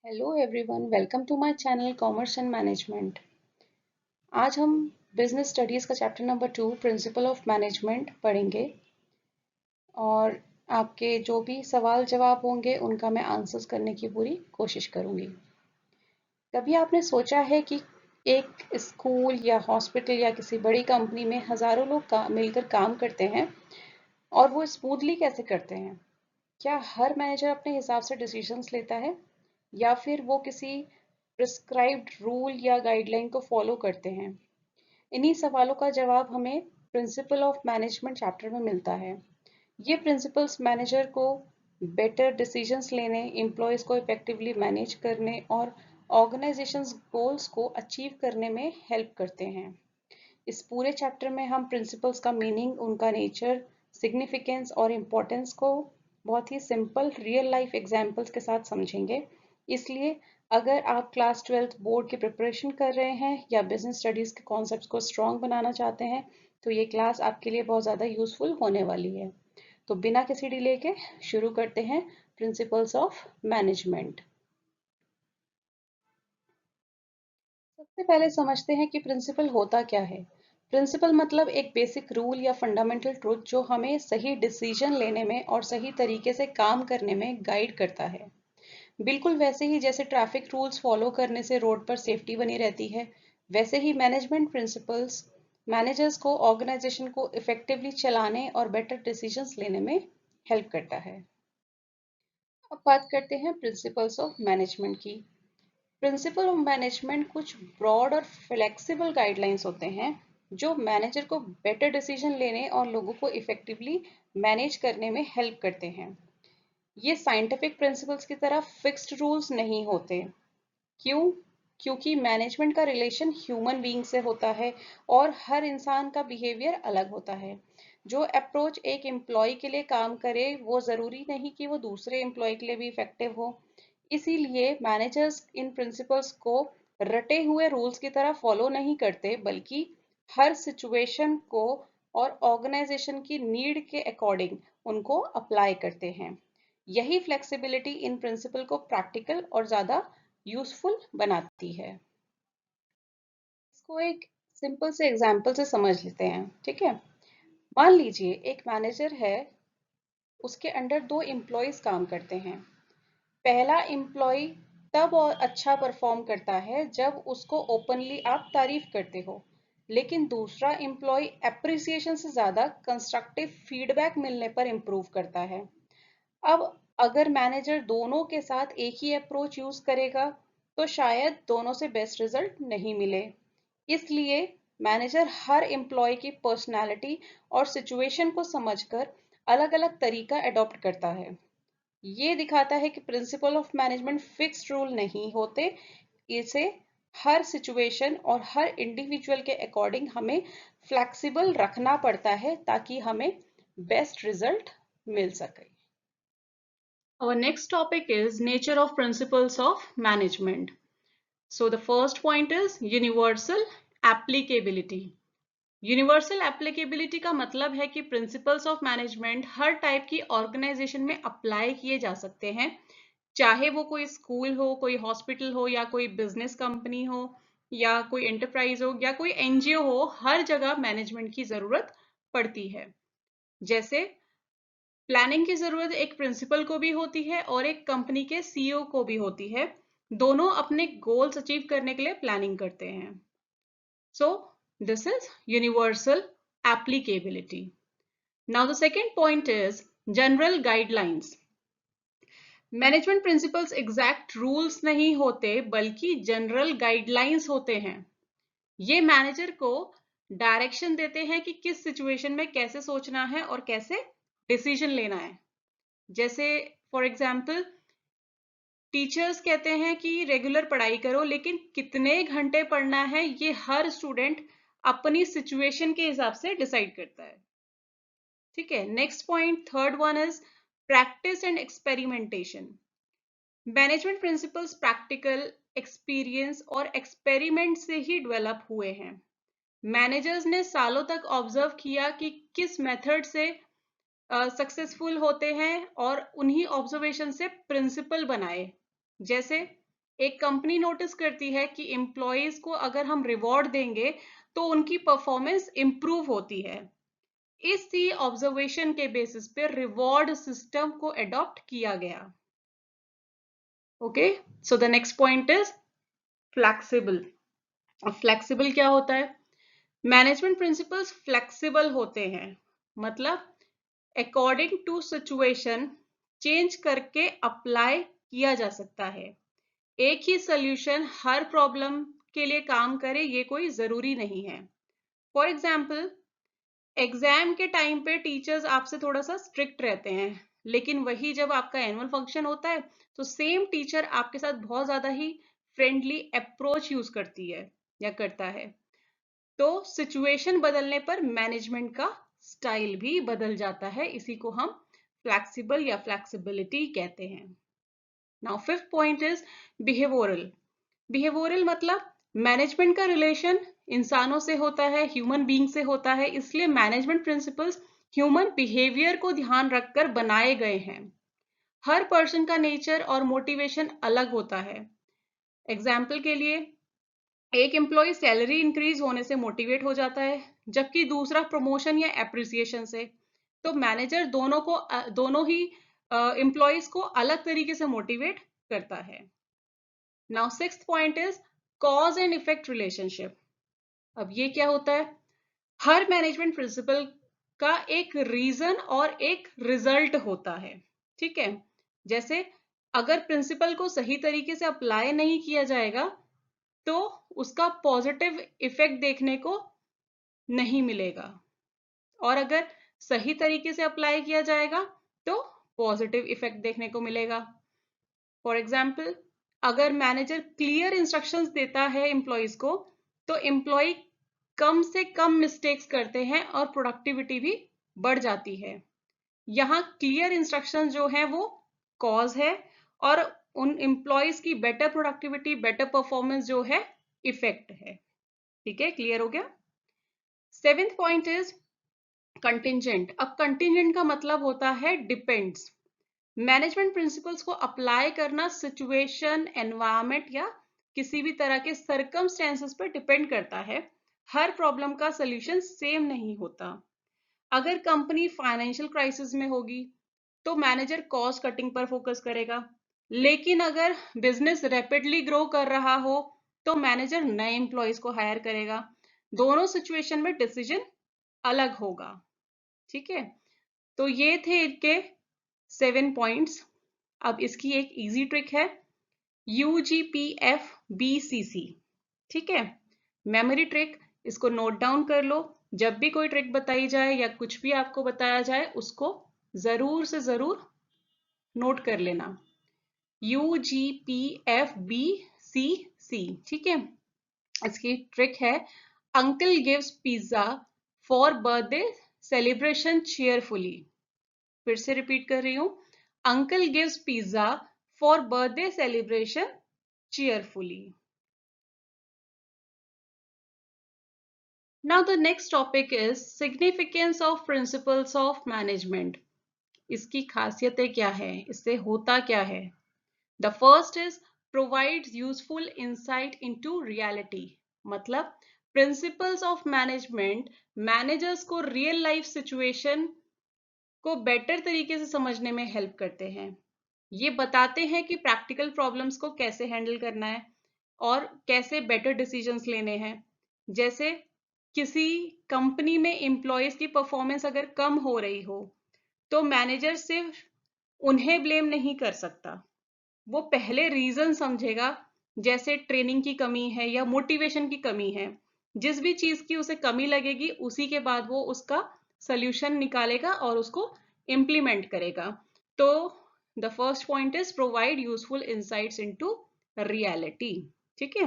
Hello everyone, welcome to my channel commerce and management. आज हम business studies का chapter number 2 principle of management पढ़ेंगे और आपके जो भी सवाल जवाब होंगे उनका मैं आंसर्स करने की पूरी कोशिश करूंगी। कभी आपने सोचा है कि एक स्कूल या हॉस्पिटल या किसी बड़ी कंपनी में हज़ारों लोग मिलकर काम करते हैं और वो स्मूथली कैसे करते हैं? क्या हर मैनेजर अपने हिसाब से डिसीजंस लेता है या फिर वो किसी प्रिस्क्राइब्ड रूल या गाइडलाइन को फॉलो करते हैं? इन्हीं सवालों का जवाब हमें प्रिंसिपल ऑफ मैनेजमेंट चैप्टर में मिलता है। ये प्रिंसिपल्स मैनेजर को बेटर डिसीजंस लेने, एम्प्लॉयज़ को इफेक्टिवली मैनेज करने और ऑर्गेनाइजेशंस गोल्स को अचीव करने में हेल्प करते हैं। इस पूरे चैप्टर में हम प्रिंसिपल्स का मीनिंग, उनका नेचर, सिग्निफिकेंस और इम्पोर्टेंस को बहुत ही सिंपल रियल लाइफ एग्जाम्पल्स के साथ समझेंगे। इसलिए अगर आप क्लास 12th बोर्ड की प्रिपरेशन कर रहे हैं या बिजनेस स्टडीज़ के कॉन्सेप्ट्स को स्ट्रॉन्ग बनाना चाहते हैं तो ये क्लास आपके लिए बहुत ज़्यादा यूजफुल होने वाली है। तो बिना किसी डिले के शुरू करते हैं प्रिंसिपल्स ऑफ मैनेजमेंट। सबसे पहले समझते हैं कि प्रिंसिपल होता क्या है। प्रिंसिपल मतलब एक बेसिक रूल या फंडामेंटल ट्रुथ जो हमें सही डिसीजन लेने में और सही तरीके से काम करने में गाइड करता है। बिल्कुल वैसे ही जैसे ट्रैफिक रूल्स फॉलो करने से रोड पर सेफ्टी बनी रहती है, वैसे ही मैनेजमेंट प्रिंसिपल्स मैनेजर्स को ऑर्गेनाइजेशन को इफेक्टिवली चलाने और बेटर डिसीजंस लेने में हेल्प करता है। अब बात करते हैं प्रिंसिपल्स ऑफ मैनेजमेंट की। प्रिंसिपल ऑफ मैनेजमेंट कुछ ब्रॉड और फ्लेक्सिबल गाइडलाइंस होते हैं जो मैनेजर को बेटर डिसीजन लेने और लोगों को इफेक्टिवली मैनेज करने में हेल्प करते हैं। ये साइंटिफिक प्रिंसिपल्स की तरह फिक्स्ड रूल्स नहीं होते। क्यों? क्योंकि मैनेजमेंट का रिलेशन ह्यूमन बीइंग से होता है और हर इंसान का बिहेवियर अलग होता है। जो अप्रोच एक एम्प्लॉय के लिए काम करे वो ज़रूरी नहीं कि वो दूसरे एम्प्लॉय के लिए भी इफेक्टिव हो। इसीलिए मैनेजर्स इन प्रिंसिपल्स को रटे हुए रूल्स की तरह फॉलो नहीं करते बल्कि हर सिचुएशन को और ऑर्गेनाइजेशन की नीड के अकॉर्डिंग उनको अप्लाई करते हैं। यही फ्लेक्सिबिलिटी इन प्रिंसिपल को प्रैक्टिकल और ज़्यादा यूजफुल बनाती है। इसको एक सिंपल से एग्जांपल से समझ लेते हैं, ठीक है? मान लीजिए एक मैनेजर है, उसके अंडर दो एम्प्लॉयज काम करते हैं। पहला एम्प्लॉय तब और अच्छा परफॉर्म करता है जब उसको ओपनली आप तारीफ करते हो, लेकिन दूसरा एम्प्लॉय एप्रिसिएशन से ज़्यादा कंस्ट्रक्टिव फीडबैक मिलने पर इम्प्रूव करता है। अब अगर मैनेजर दोनों के साथ एक ही अप्रोच यूज करेगा तो शायद दोनों से बेस्ट रिजल्ट नहीं मिले। इसलिए मैनेजर हर एम्प्लॉय की पर्सनालिटी और सिचुएशन को समझकर अलग-अलग तरीका अडॉप्ट करता है। ये दिखाता है कि principal of management fixed rule नहीं होते। इसे हर सिचुएशन और हर इंडिविजुअल के अकॉर्डिंग हमें फ्लेक्सिबल रखना पड़ता है ताकि हमें बेस्ट रिजल्ट मिल सके। Our next topic is nature of principles of management. So the first point is universal applicability. Universal applicability का मतलब है कि principles of management her type की ऑर्गेनाइजेशन में अप्लाई किए जा सकते हैं, चाहे वो कोई स्कूल हो, कोई हॉस्पिटल हो या कोई बिजनेस कंपनी हो या कोई एंटरप्राइज हो या कोई एनजीओ हो। हर जगह मैनेजमेंट की जरूरत पड़ती है। जैसे प्लानिंग की जरूरत एक प्रिंसिपल को भी होती है और एक कंपनी के सीईओ को भी होती है। दोनों अपने गोल्स अचीव करने के लिए प्लानिंग करते हैं। So this is universal applicability. Now the second point is general guidelines. Management principles exact rules नहीं होते बल्कि जनरल गाइडलाइंस होते हैं। ये मैनेजर को डायरेक्शन देते हैं कि किस सिचुएशन में कैसे सोचना है और कैसे डिसीजन लेना है। जैसे फॉर एग्जाम्पल टीचर्स कहते हैं कि रेगुलर पढ़ाई करो, लेकिन कितने घंटे पढ़ना है ये हर स्टूडेंट अपनी सिचुएशन के हिसाब से डिसाइड करता है। ठीक है, next point third one is practice and experimentation. Management principles practical experience और एक्सपेरिमेंट से ही डेवलप हुए हैं। मैनेजर्स ने सालों तक ऑब्जर्व किया कि किस मेथड से सक्सेसफुल होते हैं और उन्हीं ऑब्जर्वेशन से प्रिंसिपल बनाए। जैसे एक कंपनी नोटिस करती है कि एम्प्लॉयज को अगर हम रिवॉर्ड देंगे तो उनकी परफॉर्मेंस इंप्रूव होती है। इसी ऑब्जर्वेशन के बेसिस पे रिवॉर्ड सिस्टम को अडॉप्ट किया गया। Okay, so the next point is flexible. अब फ्लेक्सिबल क्या होता है? मैनेजमेंट प्रिंसिपल्स फ्लेक्सिबल होते हैं, मतलब अकॉर्डिंग टू सिचुएशन चेंज करके अप्लाई किया जा सकता है। एक ही सोल्यूशन हर प्रॉब्लम के लिए काम करे ये कोई जरूरी नहीं है। फॉर एग्जाम्पल, एग्जाम के टाइम पे टीचर्स आपसे थोड़ा सा स्ट्रिक्ट रहते हैं, लेकिन वही जब आपका एनुअल फंक्शन होता है तो सेम टीचर आपके साथ बहुत ज्यादा ही फ्रेंडली अप्रोच यूज करती है या करता है। तो सिचुएशन बदलने पर मैनेजमेंट का स्टाइल भी बदल जाता है। इसी को हम फ्लेक्सिबल या फ्लेक्सिबिलिटी कहते हैं। Now fifth point is behavioural. Behavioural मतलब मैनेजमेंट का रिलेशन इंसानों से होता है, ह्यूमन बीइंग से होता है, इसलिए मैनेजमेंट प्रिंसिपल्स ह्यूमन बिहेवियर को ध्यान रखकर बनाए गए हैं। हर पर्सन का नेचर और मोटिवेशन अलग होता है। एग्जाम्पल के लिए, एक एम्प्लॉय सैलरी इंक्रीज होने से मोटिवेट हो जाता है, जबकि दूसरा प्रमोशन या एप्रिसिएशन से। तो मैनेजर दोनों ही एम्प्लॉयज को अलग तरीके से मोटिवेट करता है। Now sixth point is cause and effect relationship. अब ये क्या होता है? हर मैनेजमेंट प्रिंसिपल का एक रीजन और एक रिजल्ट होता है। ठीक है, जैसे अगर प्रिंसिपल को सही तरीके से अप्लाई नहीं किया जाएगा तो उसका पॉजिटिव इफेक्ट देखने को नहीं मिलेगा, और अगर सही तरीके से अप्लाई किया जाएगा तो पॉजिटिव इफेक्ट देखने को मिलेगा। फॉर एग्जाम्पल, अगर मैनेजर क्लियर इंस्ट्रक्शंस देता है एम्प्लॉयज को तो एम्प्लॉय कम से कम मिस्टेक्स करते हैं और प्रोडक्टिविटी भी बढ़ जाती है। यहाँ क्लियर इंस्ट्रक्शंस जो है वो कॉज है, और उन एम्प्लॉयज की बेटर प्रोडक्टिविटी, बेटर परफॉर्मेंस जो है इफेक्ट है। ठीक है, क्लियर हो गया? Seventh point is contingent. अब कंटिंजेंट का मतलब होता है डिपेंड्स। मैनेजमेंट प्रिंसिपल्स को अप्लाई करना सिचुएशन, एनवायरमेंट या किसी भी तरह के सर्कमस्टेंसेस पर डिपेंड करता है। हर प्रॉब्लम का सोल्यूशन सेम नहीं होता। अगर कंपनी फाइनेंशियल क्राइसिस में होगी तो मैनेजर कॉस्ट कटिंग पर फोकस करेगा, लेकिन अगर बिजनेस रैपिडली ग्रो कर रहा हो तो मैनेजर नए एम्प्लॉयज को हायर करेगा। दोनों सिचुएशन में डिसीजन अलग होगा। ठीक है, तो ये थे इनके 7 पॉइंट्स। अब इसकी एक इजी ट्रिक है, UGPFBCC। ठीक है, मेमोरी ट्रिक, इसको नोट डाउन कर लो। जब भी कोई ट्रिक बताई जाए या कुछ भी आपको बताया जाए उसको जरूर से जरूर नोट कर लेना। UGPFBCC। ठीक है, इसकी ट्रिक है, uncle gives pizza for birthday celebration cheerfully. फिर से रिपीट कर रही हूं, uncle gives pizza for birthday celebration cheerfully. Now the next topic is significance of principles of management. इसकी खासियतें क्या है, इससे होता क्या है? The first is provides useful insight into reality. मतलब principles of management managers को real life situation को बेटर तरीके से समझने में हेल्प करते हैं। ये बताते हैं कि प्रैक्टिकल प्रॉब्लम्स को कैसे हैंडल करना है और कैसे बेटर डिसीजंस लेने हैं। जैसे किसी कंपनी में एम्प्लॉयज की परफॉर्मेंस अगर कम हो रही हो तो मैनेजर सिर्फ उन्हें ब्लेम नहीं कर सकता, वो पहले रीजन समझेगा, जैसे ट्रेनिंग की कमी है या मोटिवेशन की कमी है। जिस भी चीज की उसे कमी लगेगी उसी के बाद वो उसका सोल्यूशन निकालेगा और उसको इम्प्लीमेंट करेगा। तो the first point is provide useful insights into reality. ठीक है,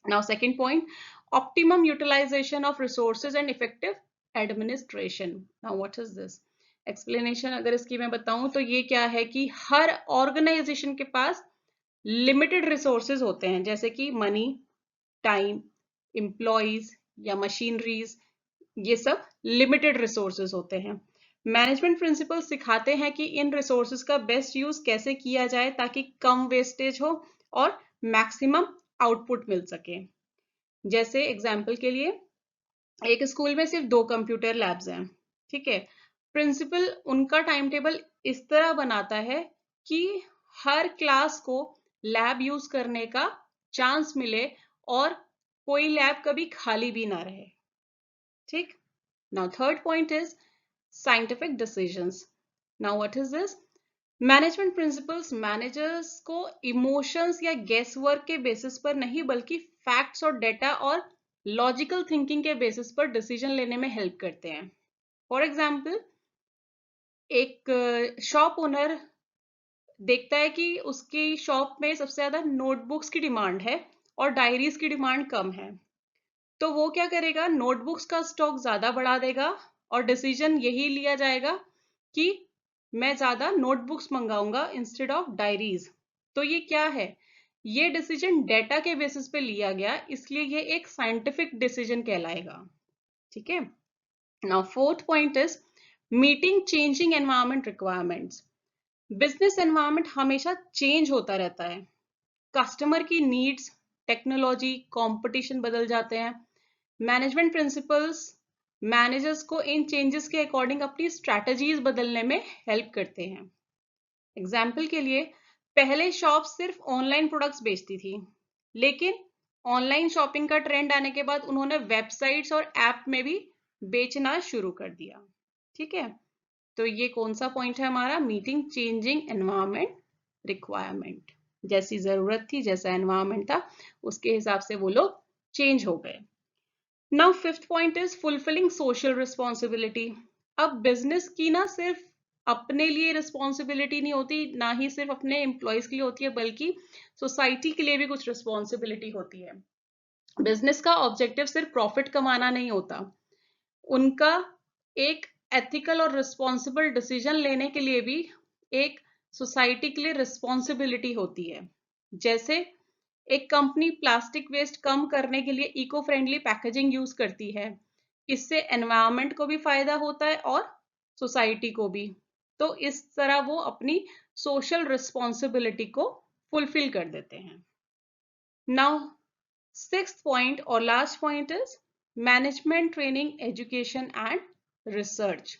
now second point, optimum utilisation of resources and effective administration. Now what is this? Explanation अगर इसकी मैं बताऊं तो ये क्या है कि हर ऑर्गेनाइजेशन के पास लिमिटेड रिसोर्सेज होते हैं, जैसे कि मनी, टाइम, एम्प्लॉयज या मशीनरीज, ये सब लिमिटेड रिसोर्सेज होते हैं। मैनेजमेंट प्रिंसिपल सिखाते हैं कि इन रिसोर्सेज का बेस्ट यूज कैसे किया जाए ताकि कम वेस्टेज हो और मैक्सिमम आउटपुट मिल सके। जैसे एग्जाम्पल के लिए एक स्कूल में सिर्फ 2 कंप्यूटर लैब्स हैं, ठीक है। प्रिंसिपल उनका टाइम टेबल इस तरह बनाता है कि हर क्लास को लैब यूज करने का चांस मिले और कोई लैब कभी खाली भी ना रहे, ठीक। Now third point is scientific decisions. Now what is this? Management principles managers को इमोशंस या गेस वर्क के बेसिस पर नहीं बल्कि फैक्ट्स और डेटा और लॉजिकल थिंकिंग के बेसिस पर डिसीजन लेने में हेल्प करते हैं। फॉर एग्जाम्पल, एक शॉप ओनर देखता है कि उसकी शॉप में सबसे ज्यादा नोटबुक्स की डिमांड है और डायरीज की डिमांड कम है, तो वो क्या करेगा, नोटबुक्स का स्टॉक ज्यादा बढ़ा देगा और डिसीजन यही लिया जाएगा कि मैं ज्यादा नोटबुक्स मंगाऊंगा इंस्टेड ऑफ डायरीज। तो ये क्या है, ये डिसीजन डेटा के बेसिस पे लिया गया, इसलिए ये एक साइंटिफिक डिसीजन कहलाएगा, ठीक है। Now fourth point is meeting changing environment requirements. Business environment हमेशा चेंज होता रहता है, कस्टमर की नीड्स, टेक्नोलॉजी, कंपटीशन बदल जाते हैं। मैनेजमेंट प्रिंसिपल्स मैनेजर्स को इन चेंजेस के अकॉर्डिंग अपनी स्ट्रैटेजीज बदलने में हेल्प करते हैं। एग्जाम्पल के लिए, पहले शॉप सिर्फ ऑनलाइन प्रोडक्ट्स बेचती थी, लेकिन ऑनलाइन शॉपिंग का ट्रेंड आने के बाद उन्होंने वेबसाइट्स और ऐप में भी बेचना शुरू कर दिया, ठीक है। तो ये कौन सा पॉइंट है हमारा? Meeting changing environment requirement. जैसी जरूरत थी, जैसा एनवायरमेंट था, उसके हिसाब से वो लोग चेंज हो गए। Now fifth point is fulfilling social responsibility. अब बिजनेस की ना सिर्फ अपने लिए रिस्पॉन्सिबिलिटी नहीं होती, ना ही सिर्फ अपने एम्प्लॉयज के लिए होती है, बल्कि सोसाइटी के लिए भी कुछ रिस्पॉन्सिबिलिटी होती है। बिजनेस का ऑब्जेक्टिव सिर्फ प्रॉफिट कमाना नहीं होता, उनका एक एथिकल और रिस्पॉन्सिबल डिसीजन लेने के लिए भी एक सोसाइटी के लिए रिस्पॉन्सिबिलिटी होती है। जैसे एक कंपनी प्लास्टिक वेस्ट कम करने के लिए इको फ्रेंडली पैकेजिंग यूज करती है, इससे एनवायरनमेंट को भी फायदा होता है और सोसाइटी को भी। तो इस तरह वो अपनी सोशल रिस्पॉन्सिबिलिटी को फुलफिल कर देते हैं। नाउ सिक्स्थ पॉइंट और last point is management training education and research.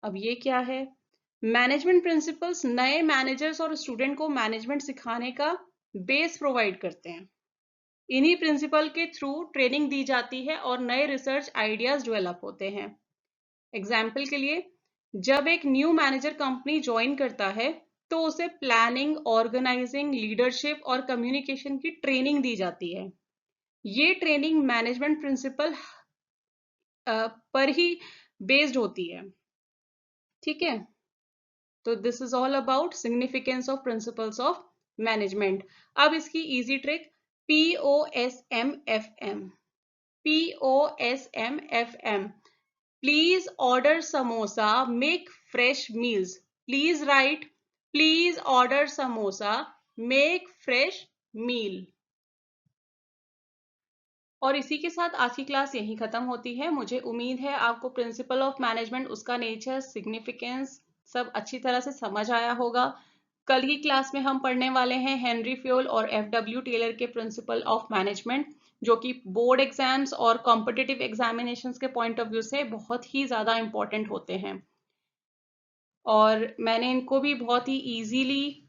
अब ये क्या है? मैनेजमेंट प्रिंसिपल्स नए मैनेजर्स और स्टूडेंट को मैनेजमेंट सिखाने का बेस प्रोवाइड करते हैं। इन्हीं प्रिंसिपल के थ्रू ट्रेनिंग दी जाती है और नए रिसर्च आइडियाज डेवलप होते हैं। एग्जाम्पल के लिए, जब एक न्यू मैनेजर कंपनी ज्वाइन करता है तो उसे प्लानिंग, ऑर्गेनाइजिंग, लीडरशिप और कम्युनिकेशन की ट्रेनिंग दी जाती है। ये ट्रेनिंग मैनेजमेंट प्रिंसिपल पर ही बेस्ड होती है, ठीक है। तो this is all about significance of principles of management. अब इसकी easy trick, POSMFM। POSMFM, please order samosa, make fresh meals. Please write, please order samosa, make fresh meal. और इसी के साथ आज की क्लास यहीं खत्म होती है। मुझे उम्मीद है आपको प्रिंसिपल ऑफ मैनेजमेंट, उसका नेचर, सिग्निफिकेंस सब अच्छी तरह से समझ आया होगा। कल की क्लास में हम पढ़ने वाले हैं हेनरी फ्योल और FW टेलर के प्रिंसिपल ऑफ मैनेजमेंट, जो कि बोर्ड एग्जाम्स और कॉम्पिटिटिव एग्जामिनेशंस के पॉइंट ऑफ व्यू से बहुत ही ज्यादा इंपॉर्टेंट होते हैं। और मैंने इनको भी बहुत ही इजीली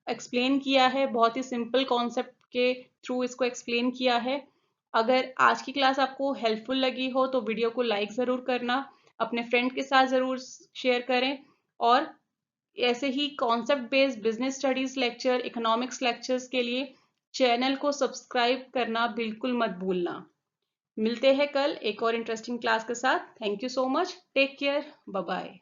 एक्सप्लेन किया है, बहुत ही सिंपल कॉन्सेप्ट के थ्रू इसको एक्सप्लेन किया है। अगर आज की क्लास आपको हेल्पफुल लगी हो तो वीडियो को लाइक ज़रूर करना, अपने फ्रेंड के साथ ज़रूर शेयर करें, और ऐसे ही concept based business studies lecture, economics lectures के लिए चैनल को सब्सक्राइब करना बिल्कुल मत भूलना। मिलते हैं कल एक और इंटरेस्टिंग क्लास के साथ। Thank you so much, take care, bye bye.